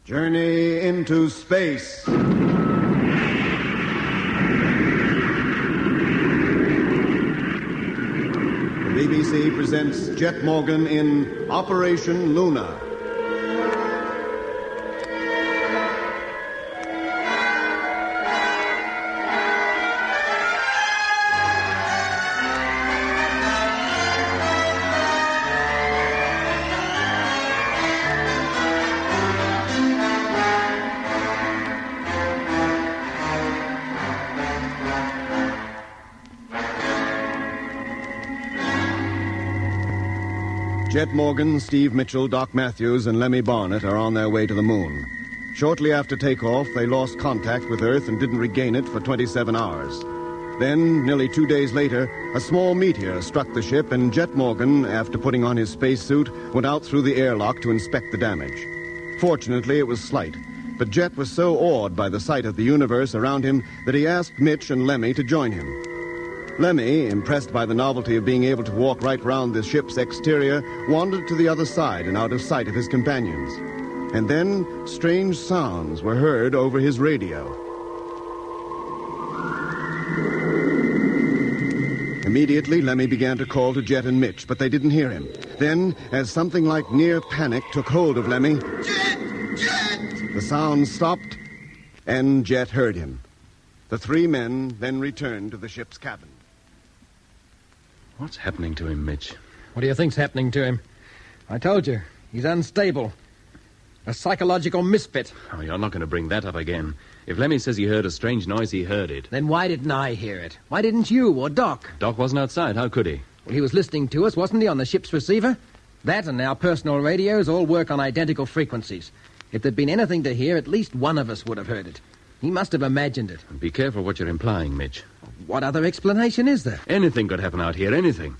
Journey into space. The BBC presents Jet Morgan in Operation Lunar. Jet Morgan, Steve Mitchell, Doc Matthews, and Lemmy Barnett are on their way to the moon. Shortly after takeoff, they lost contact with Earth and didn't regain it for 27 hours. Then, nearly 2 days later, a small meteor struck the ship, and Jet Morgan, after putting on his spacesuit, went out through the airlock to inspect the damage. Fortunately, it was slight, but Jet was so awed by the sight of the universe around him that he asked Mitch and Lemmy to join him. Lemmy, impressed by the novelty of being able to walk right round the ship's exterior, wandered to the other side and out of sight of his companions. And then strange sounds were heard over his radio. Immediately, Lemmy began to call to Jet and Mitch, but they didn't hear him. Then, as something like near panic took hold of Lemmy... Jet! Jet! The sound stopped, and Jet heard him. The three men then returned to the ship's cabin. What's happening to him, Mitch? What do you think's happening to him? I told you, he's unstable. A psychological misfit. Oh, you're not going to bring that up again. If Lemmy says he heard a strange noise, he heard it. Then why didn't I hear it? Why didn't you or Doc? Doc wasn't outside. How could he? Well, he was listening to us, wasn't he, on the ship's receiver? That and our personal radios all work on identical frequencies. If there'd been anything to hear, at least one of us would have heard it. He must have imagined it. Be careful what you're implying, Mitch. What other explanation is there? Anything could happen out here, anything.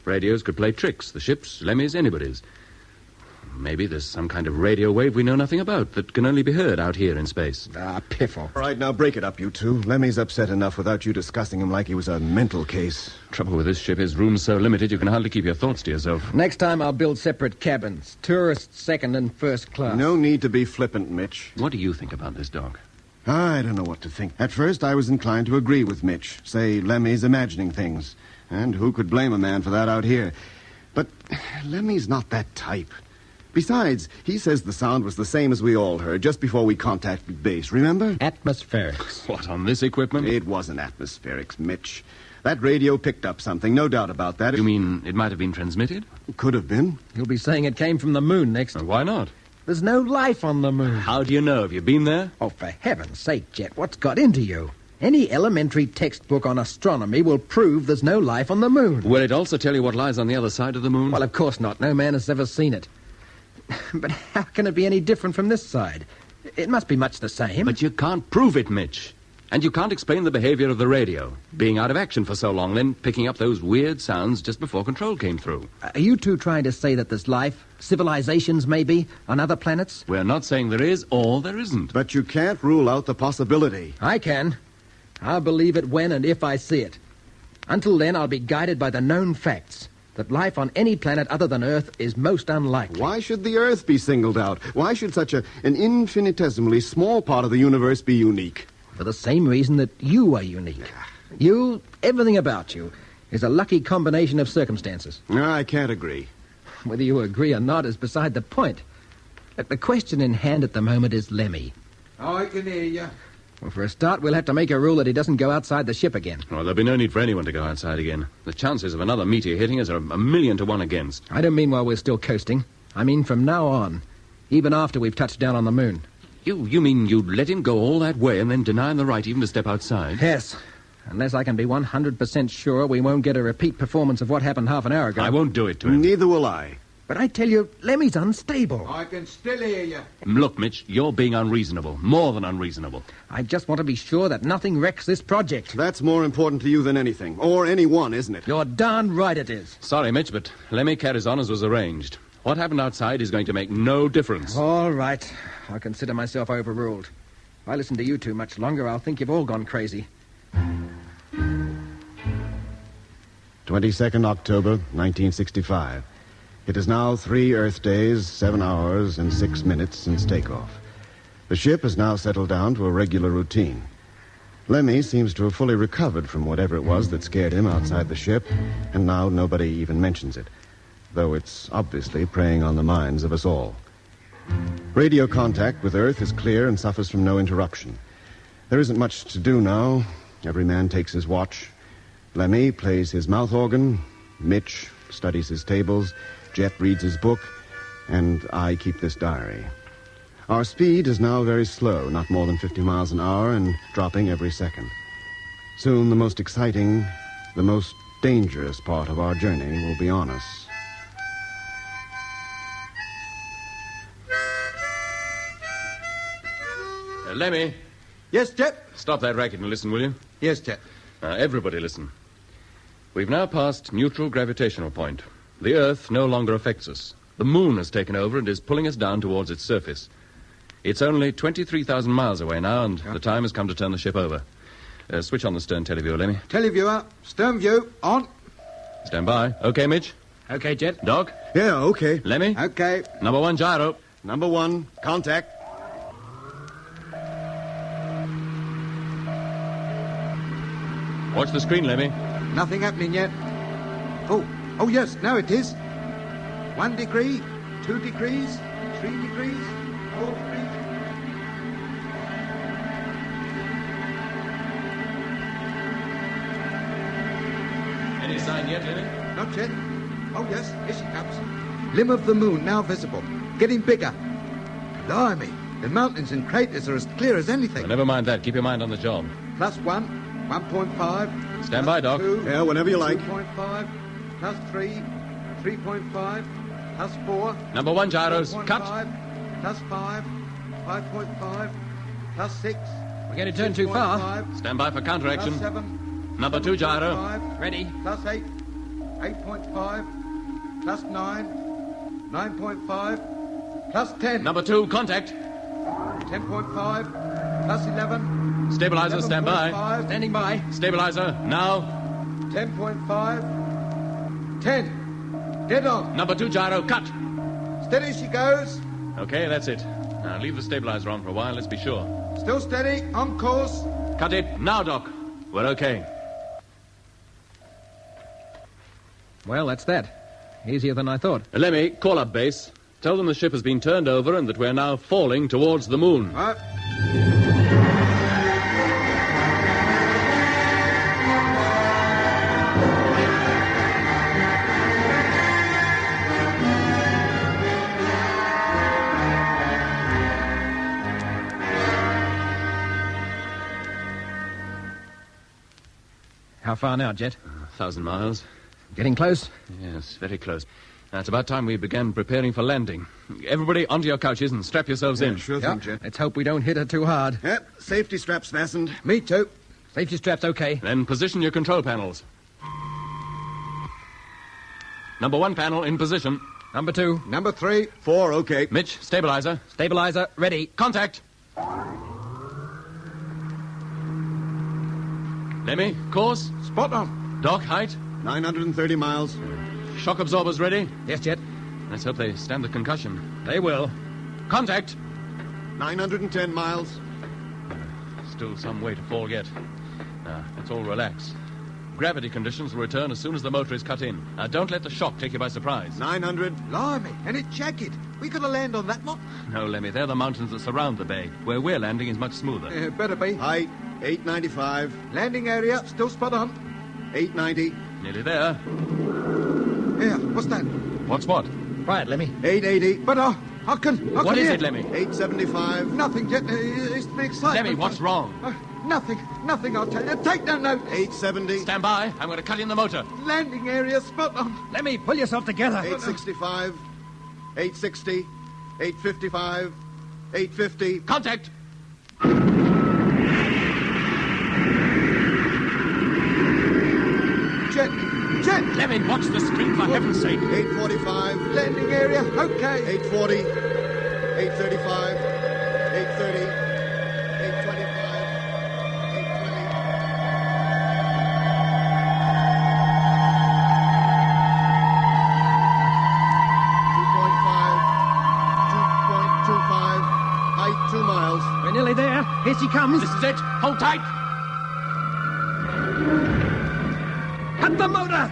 Radios could play tricks. The ship's, Lemmy's, anybody's. Maybe there's some kind of radio wave we know nothing about that can only be heard out here in space. Ah, piffle. All right, now break it up, you two. Lemmy's upset enough without you discussing him like he was a mental case. Trouble with this ship is room's so limited you can hardly keep your thoughts to yourself. Next time I'll build separate cabins. Tourist, second, and first class. No need to be flippant, Mitch. What do you think about this, Doc? I don't know what to think. At first, I was inclined to agree with Mitch. Say, Lemmy's imagining things. And who could blame a man for that out here? But Lemmy's not that type. Besides, he says the sound was the same as we all heard just before we contacted base, remember? Atmospherics. What, on this equipment? It wasn't atmospherics, Mitch. That radio picked up something, no doubt about that. You mean it might have been transmitted? Could have been. You'll be saying it came from the moon next. Why not? There's no life on the moon. How do you know? Have you been there? Oh, for heaven's sake, Jet, what's got into you? Any elementary textbook on astronomy will prove there's no life on the moon. Will it also tell you what lies on the other side of the moon? Well, of course not. No man has ever seen it. But how can it be any different from this side? It must be much the same. But you can't prove it, Mitch. And you can't explain the behavior of the radio, being out of action for so long, then picking up those weird sounds just before control came through. Are you two trying to say that there's life, civilizations maybe, on other planets? We're not saying there is or there isn't. But you can't rule out the possibility. I can. I'll believe it when and if I see it. Until then, I'll be guided by the known facts. That life on any planet other than Earth is most unlikely. Why should the Earth be singled out? Why should such an infinitesimally small part of the universe be unique? For the same reason that you are unique. You, everything about you, is a lucky combination of circumstances. I can't agree. Whether you agree or not is beside the point. Look, the question in hand at the moment is Lemmy. Oh, I can hear you. Well, for a start, we'll have to make a rule that he doesn't go outside the ship again. Well, there'll be no need for anyone to go outside again. The chances of another meteor hitting us are 1,000,000 to 1 against. I don't mean while we're still coasting. I mean from now on. Even after we've touched down on the moon. You mean you'd let him go all that way and then deny him the right even to step outside? Yes. Unless I can be 100% sure we won't get a repeat performance of what happened half an hour ago. I won't do it to him. Neither will I. But I tell you, Lemmy's unstable. I can still hear you. Look, Mitch, you're being unreasonable. More than unreasonable. I just want to be sure that nothing wrecks this project. That's more important to you than anything. Or anyone, isn't it? You're darn right it is. Sorry, Mitch, but Lemmy carries on as was arranged. What happened outside is going to make no difference. All right. I'll consider myself overruled. If I listen to you two much longer, I'll think you've all gone crazy. 22nd October, 1965. It is now 3 Earth days, 7 hours, and 6 minutes since takeoff. The ship has now settled down to a regular routine. Lemmy seems to have fully recovered from whatever it was that scared him outside the ship, and now nobody even mentions it, though it's obviously preying on the minds of us all. Radio contact with Earth is clear and suffers from no interruption. There isn't much to do now. Every man takes his watch. Lemmy plays his mouth organ, Mitch studies his tables, Jet reads his book, and I keep this diary. Our speed is now very slow, not more than 50 miles an hour, and dropping every second. Soon the most exciting, the most dangerous part of our journey will be on us. Lemmy, Yes, Jet? stop that racket and listen, will you? Yes, Jet. Everybody listen. We've now passed neutral gravitational point. The Earth no longer affects us. The moon has taken over and is pulling us down towards its surface. It's only 23,000 miles away now, and the time has come to turn the ship over. Switch on the stern televiewer, Lemmy. Televiewer, stern view, on. Stand by. Okay, Mitch? Okay, Jet. Doc? Yeah, okay. Lemmy? Okay. Number 1 gyro. Number 1, contact. Watch the screen, Lemmy. Nothing happening yet. Oh, yes, now it is. 1 degree, 2 degrees, 3 degrees, 4 degrees. Any sign yet, Lemmy? Not yet. Oh, yes, here she comes. Limb of the moon now visible. Getting bigger. Blimey, the mountains and craters are as clear as anything. Well, never mind that. Keep your mind on the job. Plus 1, 1.5. Stand by, Doc. 2, Yeah, whenever you like. 2.5. Plus 3, 3.5. Plus 4. Number 1 gyros. 4.5, Cut. Plus 5. 5.5. Plus 6. We're going to turn too far. 6.5, Stand by for Plus counteraction. 7. Number 2 gyro. 5, Ready. Plus 8. 8.5. Plus 9. 9.5. Plus 10. Number 2, contact. 10.5. Plus 11. Stabilizer, stand by. 11.5, Standing by. Stabilizer, now. 10.5. 10. Dead on. Number 2 gyro, cut. Steady she goes. Okay, that's it. Now leave the stabilizer on for a while, let's be sure. Still steady. On course. Cut it. Now, Doc. We're okay. Well, that's that. Easier than I thought. Lemmy, call up base. Tell them the ship has been turned over and that we're now falling towards the moon. Right. How far now, Jet? 1,000 miles. Getting close? Yes, very close. Now, it's about time we began preparing for landing. Everybody onto your couches and strap yourselves in. Sure Yeah. thing, Jet. Let's hope we don't hit her too hard. Yep, safety straps fastened. Me too. Safety strap's okay. Then position your control panels. Number 1 panel in position. Number 2. Number 3. 4, okay. Mitch, stabilizer. Stabilizer, ready. Contact. Lemmy, course. Spot on. Doc, height. 930 miles. Shock absorbers ready. Yes, Jet. Let's hope they stand the concussion. They will. Contact. 910 miles. Still some way to fall yet. Now, let's all relax. Gravity conditions will return as soon as the motor is cut in. Now, don't let the shock take you by surprise. 900. Blimey, and it's jagged. We got to land on that lot. No, Lemmy, they're the mountains that surround the bay. Where we're landing is much smoother. Better be. Height, 895. Landing area, still spot on. 890. Nearly there. Here, what's that? What's what? Quiet, Lemmy. 880. But I can What is hear. it, Lemmy? 875. Nothing, Jet. It's the excitement. Lemmy, what's wrong? Nothing, I'll tell you. Take no notice. 870. Stand by. I'm going to cut in the motor. Landing area, spot on. Lemmy, pull yourself together. 865. 860. 855. 850. Contact. Jet. Lemmy, watch the screen for heaven's sake. 845. Landing area, okay. 840. 835. 830. 825. 820. 2.5. 2.25. Height 2 miles. We're nearly there. Here she comes. This is it. Hold tight. Cut the motor!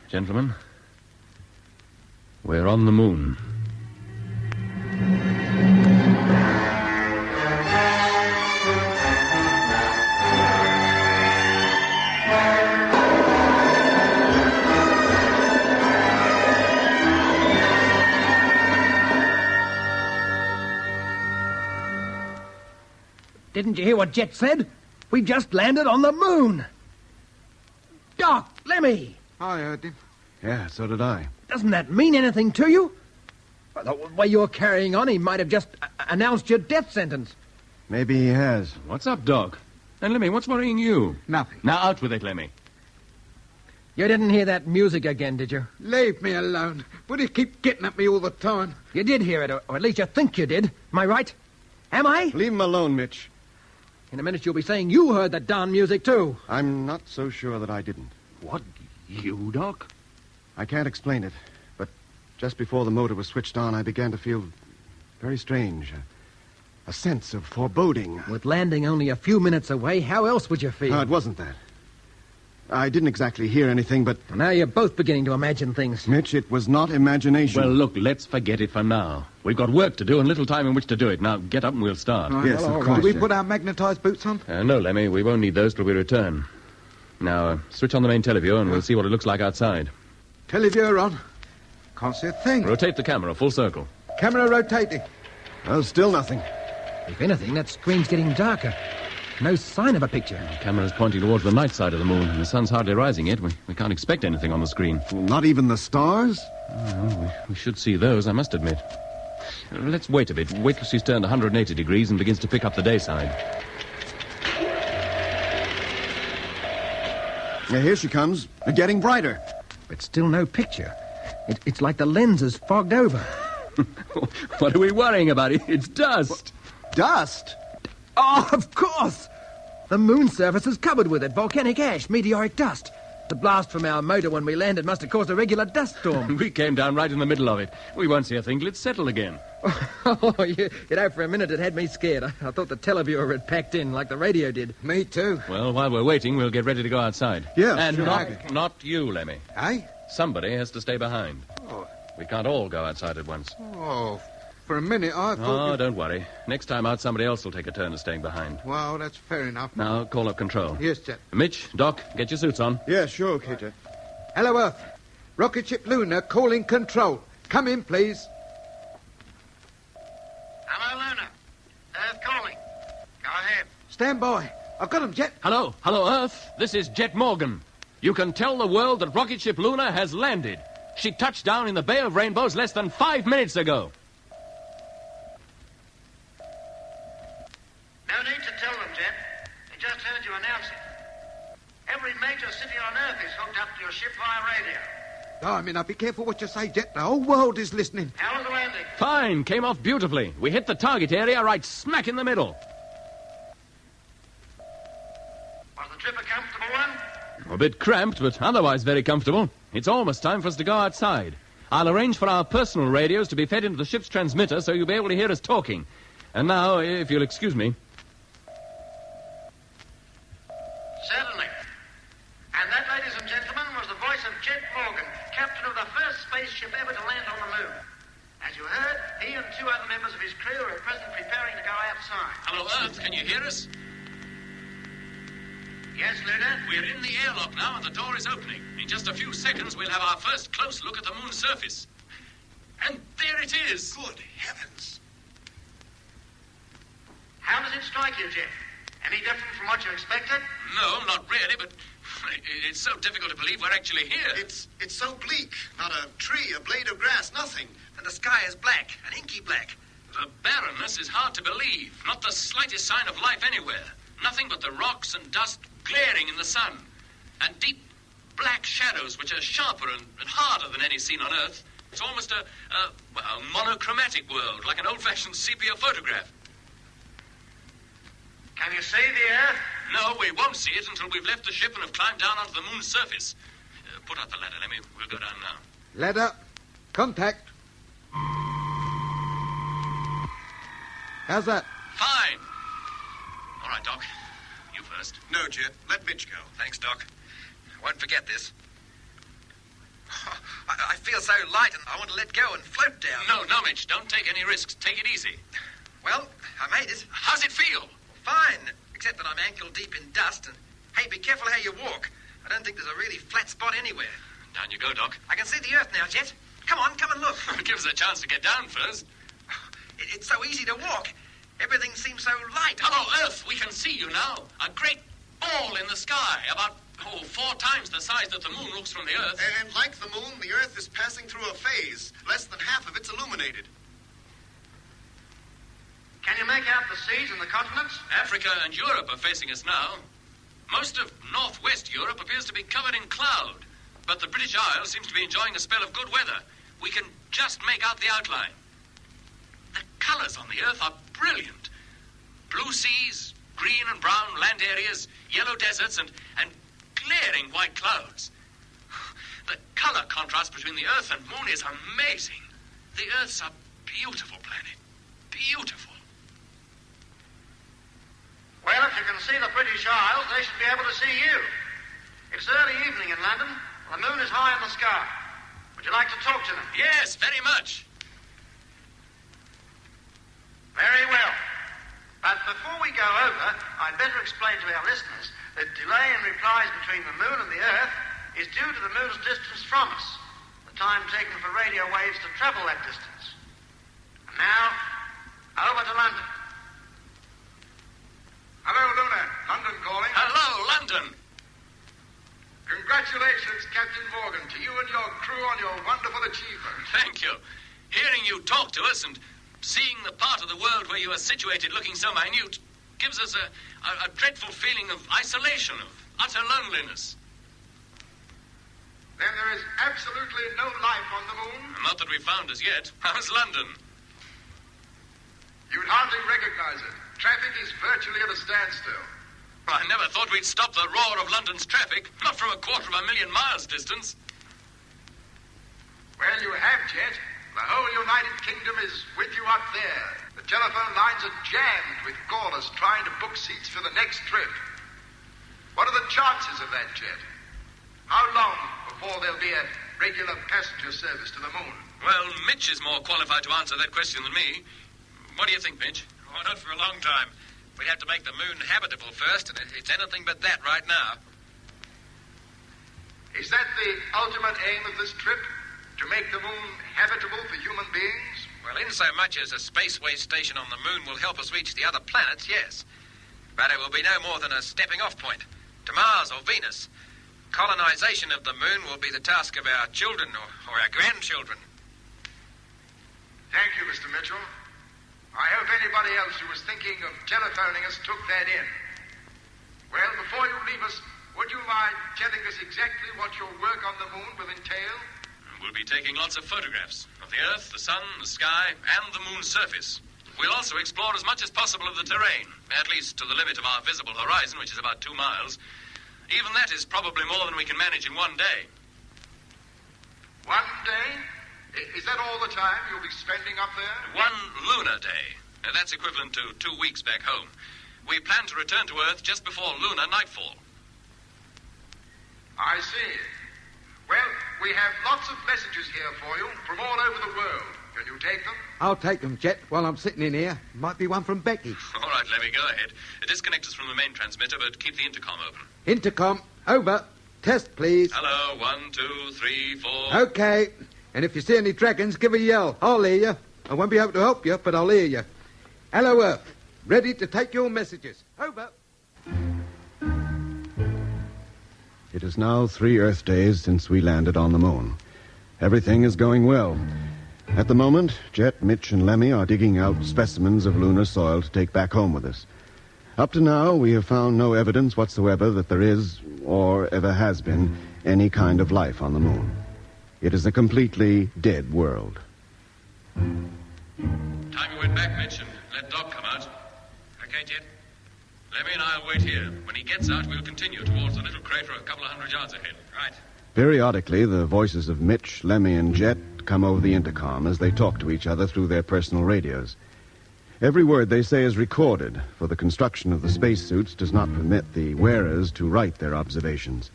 Gentlemen, we're on the moon. Didn't you hear what Jet said? We just landed on the moon. Doc, Lemmy, I heard him. Yeah, so did I. doesn't that mean anything to you? Well, the way you're carrying on, he might have just announced your death sentence. Maybe he has. What's up, Doc? And Lemmy, what's worrying you? Nothing. Now out with it, Lemmy. You didn't hear that music again, did you? Leave me alone. Would you keep getting at me all the time? You did hear it, or at least you think you did. Am I right? Am I? Leave him alone, Mitch. In a minute you'll be saying you heard that darn music, too. I'm not so sure that I didn't. What? You, Doc? I can't explain it, but just before the motor was switched on, I began to feel very strange. A sense of foreboding. With landing only a few minutes away, how else would you feel? No, it wasn't that. I didn't exactly hear anything, but... Now you're both beginning to imagine things. Mitch, it was not imagination. Well, look, let's forget it for now. We've got work to do and little time in which to do it. Now, get up and we'll start. Right, Yes, well, of all course, right. Do we yeah. put our magnetized boots on? No, Lemmy, we won't need those till we return. Now, switch on the main teleview and we'll see what it looks like outside. Televiewer on. Can't see a thing. Rotate the camera, full circle. Camera rotating. Oh, still nothing. If anything, that screen's getting darker. No sign of a picture. The camera's pointing towards the night side of the moon, and the sun's hardly rising yet. We can't expect anything on the screen. Not even the stars? We should see those, I must admit. Let's wait a bit. Wait till she's turned 180 degrees and begins to pick up the day side. Yeah, here she comes. Getting brighter. But still no picture. It's like the lens is fogged over. What are we worrying about? It's dust. Dust? Oh, of course! The moon surface is covered with it. Volcanic ash, meteoric dust. The blast from our motor when we landed must have caused a regular dust storm. We came down right in the middle of it. We won't see a thing till it's settled again. Oh, you know, for a minute it had me scared. I thought the televiewer had packed in like the radio did. Me too. Well, while we're waiting, we'll get ready to go outside. Yes, And sure. not you, Lemmy. Eh? Somebody has to stay behind. Oh. We can't all go outside at once. Oh, for a minute I thought... Oh, don't worry. Next time out, somebody else will take a turn of staying behind. Well, that's fair enough. Now, call up control. Yes, Jet. Mitch, Doc, get your suits on. Yeah, sure, KJ. Hello, Earth. Rocket ship Lunar calling control. Come in, please. Hello, Lunar. Earth calling. Go ahead. Stand by. I've got him, Jet. Hello, Earth. This is Jet Morgan. You can tell the world that rocket ship Lunar has landed. She touched down in the Bay of Rainbows less than 5 minutes ago. No need to tell them, Jet. They just heard you announce it. Every major city on Earth is hooked up to your ship via radio. Now be careful what you say, Jet. The whole world is listening. How was the landing? Fine, came off beautifully. We hit the target area right smack in the middle. Was the trip a comfortable one? A bit cramped, but otherwise very comfortable. It's almost time for us to go outside. I'll arrange for our personal radios to be fed into the ship's transmitter so you'll be able to hear us talking. And now, if you'll excuse me. Certainly. And that, ladies and gentlemen, was the voice of Jet Morgan, captain of the first spaceship ever to land on the moon. As you heard, he and 2 other members of his crew are at present preparing to go outside. Hello, Earth. Can you hear us? Yes, Lunar? We're in the airlock now and the door is opening. In just a few seconds, we'll have our first close look at the moon's surface. And there it is. Good heavens. How does it strike you, Jet? Any different from what you expected? No, not really, but it's so difficult to believe we're actually here. It's so bleak. Not a tree, a blade of grass, nothing. And the sky is black, an inky black. The barrenness is hard to believe. Not the slightest sign of life anywhere. Nothing but the rocks and dust glaring in the sun. And deep black shadows which are sharper and harder than any seen on Earth. It's almost a monochromatic world, like an old-fashioned sepia photograph. Can you see the Earth? No, we won't see it until we've left the ship and have climbed down onto the moon's surface. Put out the ladder, Lemmy. We'll go down now. Ladder. Contact. How's that? Fine. All right, Doc. You first. No, Jet. Let Mitch go. Thanks, Doc. I won't forget this. I feel so light and I want to let go and float down. No, Mitch. Don't take any risks. Take it easy. Well, I made it. How's it feel? Fine, except that I'm ankle deep in dust and, hey, be careful how you walk. I don't think there's a really flat spot anywhere. Down you go, Doc. I can see the Earth now, Jet. Come on, come and look. Give us a chance to get down first. It's so easy to walk. Everything seems so light. Hello, Earth. We can see you now. A great ball in the sky, about 4 times the size that the moon looks from the Earth. And like the moon, the Earth is passing through a phase. Less than half of it's illuminated. Can you make out the seas and the continents? Africa and Europe are facing us now. Most of northwest Europe appears to be covered in cloud, but the British Isles seems to be enjoying a spell of good weather. We can just make out the outline. The colors on the Earth are brilliant. Blue seas, green and brown land areas, yellow deserts, and glaring white clouds. The color contrast between the Earth and moon is amazing. The Earth's a beautiful planet. Beautiful. Well, if you can see the British Isles, they should be able to see you. It's early evening in London. The moon is high in the sky. Would you like to talk to them? Yes, very much. Very well. But before we go over, I'd better explain to our listeners that delay in replies between the moon and the Earth is due to the moon's distance from us, the time taken for radio waves to travel that distance. And now, over to London. Hello, Lunar. London calling. Hello, London. Congratulations, Captain Morgan, to you and your crew on your wonderful achievement. Thank you. Hearing you talk to us and seeing the part of the world where you are situated looking so minute gives us a dreadful feeling of isolation, of utter loneliness. Then there is absolutely no life on the moon? Not that we've found as yet. How's London? You'd hardly recognize it. Traffic is virtually at a standstill. I never thought we'd stop the roar of London's traffic, not from 250,000 miles distance. Well, you have, Jet. The whole United Kingdom is with you up there. The telephone lines are jammed with callers trying to book seats for the next trip. What are the chances of that, Jet? How long before there'll be a regular passenger service to the moon? Well, Mitch is more qualified to answer that question than me. What do you think, Mitch? Oh, not for a long time. We'd have to make the moon habitable first, and it's anything but that right now. Is that the ultimate aim of this trip? To make the moon habitable for human beings? Well, in so much as a spaceway station on the moon will help us reach the other planets, yes. But it will be no more than a stepping-off point to Mars or Venus. Colonization of the moon will be the task of our children or our grandchildren. Thank you, Mr. Mitchell. I hope anybody else who was thinking of telephoning us took that in. Well, before you leave us, would you mind telling us exactly what your work on the moon will entail? We'll be taking lots of photographs of the Earth, the Sun, the sky, and the moon's surface. We'll also explore as much as possible of the terrain, at least to the limit of our visible horizon, which is about 2 miles. Even that is probably more than we can manage in one day. 1 day? Is that all the time you'll be spending up there? 1 lunar day. That's equivalent to 2 weeks back home. We plan to return to Earth just before lunar nightfall. I see. Well, we have lots of messages here for you from all over the world. Can you take them? I'll take them, Jet, while I'm sitting in here. Might be one from Becky. All right, Lemmy, go ahead. Disconnect us from the main transmitter, but keep the intercom open. Intercom, over. Test, please. Hello, 1, 2, 3, 4. Okay. And if you see any dragons, give a yell. I'll hear you. I won't be able to help you, but I'll hear you. Hello, Earth. Ready to take your messages. Over. It is now 3 Earth days since we landed on the moon. Everything is going well. At the moment, Jet, Mitch, and Lemmy are digging out specimens of lunar soil to take back home with us. Up to now, we have found no evidence whatsoever that there is, or ever has been, any kind of life on the moon. It is a completely dead world. Time you went back, Mitch, and let Doc come out. Okay, Jet. Lemmy and I'll wait here. When he gets out, we'll continue towards the little crater a couple of 100 yards ahead. Right. Periodically, the voices of Mitch, Lemmy, and Jet come over the intercom as they talk to each other through their personal radios. Every word they say is recorded, for the construction of the spacesuits does not permit the wearers to write their observations.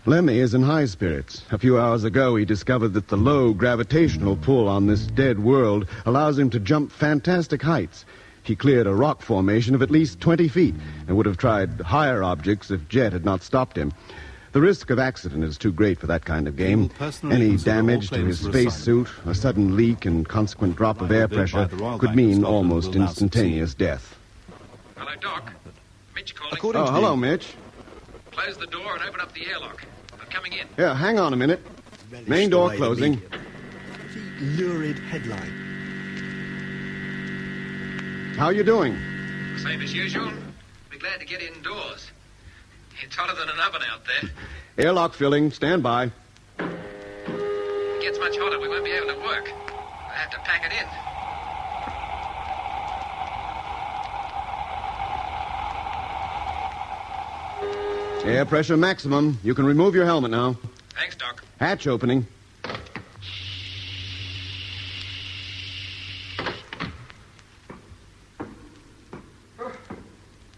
Lemmy is in high spirits. A few hours ago, he discovered that the low gravitational pull on this dead world allows him to jump fantastic heights. He cleared a rock formation of at least 20 feet and would have tried higher objects if Jet had not stopped him. The risk of accident is too great for that kind of game. Any damage to his spacesuit, a sudden leak and consequent drop of air pressure could mean almost instantaneous death. Hello, Doc. Mitch calling. Oh, hello, Mitch. Close the door and open up the airlock. I'm coming in. Yeah, hang on a minute. Main door closing. Lurid headline. How you doing? Same as usual. Be glad to get indoors. It's hotter than an oven out there. Airlock filling. Stand by. It gets much hotter. We won't be able to work. I have to pack it in. Air pressure maximum. You can remove your helmet now. Thanks, Doc. Hatch opening.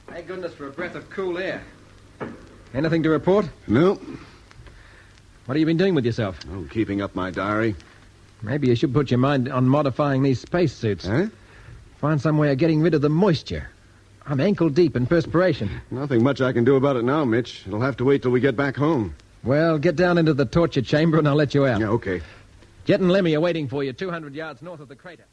Thank goodness for a breath of cool air. Anything to report? No. What have you been doing with yourself? Oh, keeping up my diary. Maybe you should put your mind on modifying these spacesuits. Huh? Find some way of getting rid of the moisture. I'm ankle deep in perspiration. Nothing much I can do about it now, Mitch. It'll have to wait till we get back home. Well, get down into the torture chamber and I'll let you out. Yeah, okay. Jet and Lemmy are waiting for you 200 yards north of the crater.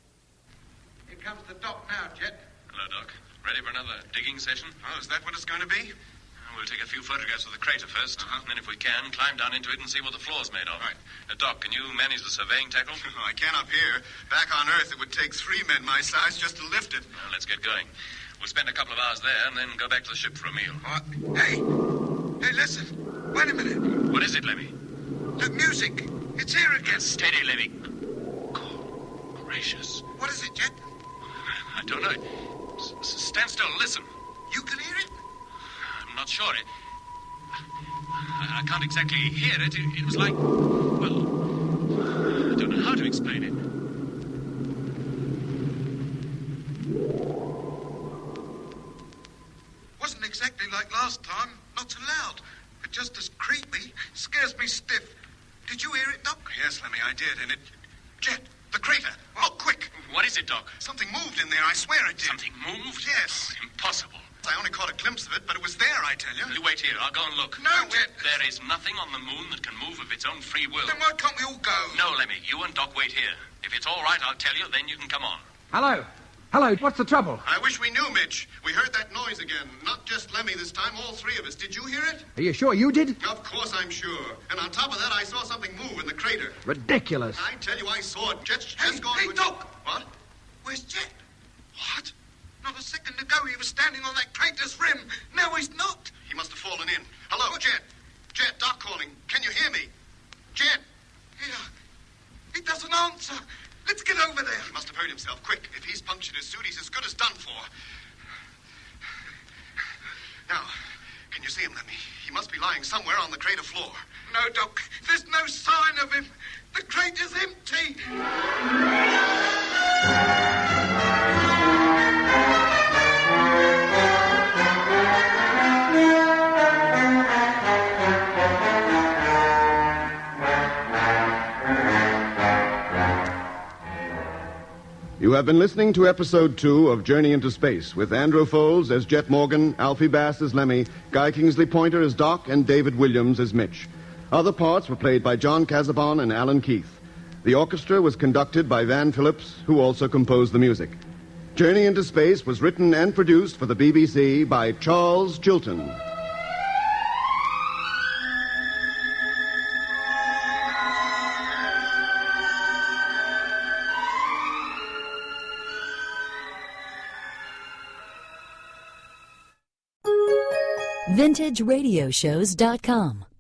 Here comes the doc now, Jet. Hello, Doc. Ready for another digging session? Oh, is that what it's going to be? We'll take a few photographs of the crater first, and then if we can, climb down into it and see what the floor's made of. Right. Doc, can you manage the surveying tackle? I can up here. Back on Earth, it would take 3 men my size just to lift it. Well, let's get going. We'll spend a couple of hours there and then go back to the ship for a meal. What? Hey! Hey, listen. Wait a minute. What is it, Lemmy? The music. It's here again. Steady, Lemmy. Gracious. What is it, Jet? I don't know. Stand still. Listen. You can hear it? I'm not sure. I can't exactly hear it. It was like... Well, I don't know how to explain it. Wasn't exactly like last time. Not so loud. But just as creepy. Scares me stiff. Did you hear it, Doc? Yes, Lemmy, I did. And it... Jet, the crater. Look, quick. What is it, Doc? Something moved in there. I swear it did. Something moved? Yes. Impossible. I only caught a glimpse of it, but it was there, I tell you. You wait here. I'll go and look. No, Jet. There is nothing on the moon that can move of its own free will. Then why can't we all go? No, Lemmy. You and Doc wait here. If it's all right, I'll tell you. Then you can come on. Hello. Hello. What's the trouble? I wish we knew, Mitch. We heard that noise again. Not just Lemmy this time, all 3 of us. Did you hear it? Are you sure you did? Of course I'm sure. And on top of that, I saw something move in the crater. Ridiculous. I tell you, I saw it. Jet's just gone to... Hey, Doc! What? Where's Jet? What? Not a second ago, he was standing on that crater's rim. Now he's not. He must have fallen in. Hello, Jet. Jet, Doc calling. Can you hear me? Jet. Yeah. He doesn't answer. Let's get over there. He must have hurt himself. Quick. If he's punctured his suit, he's as good as done for. Now, can you see him, Lemmy? He must be lying somewhere on the crater floor. No, Doc. There's no sign of him. The crater's empty. You have been listening to Episode 2 of Journey into Space with Andrew Foles as Jet Morgan, Alfie Bass as Lemmy, Guy Kingsley Pointer as Doc, and David Williams as Mitch. Other parts were played by John Casabon and Alan Keith. The orchestra was conducted by Van Phillips, who also composed the music. Journey into Space was written and produced for the BBC by Charles Chilton. VintageRadioshows.com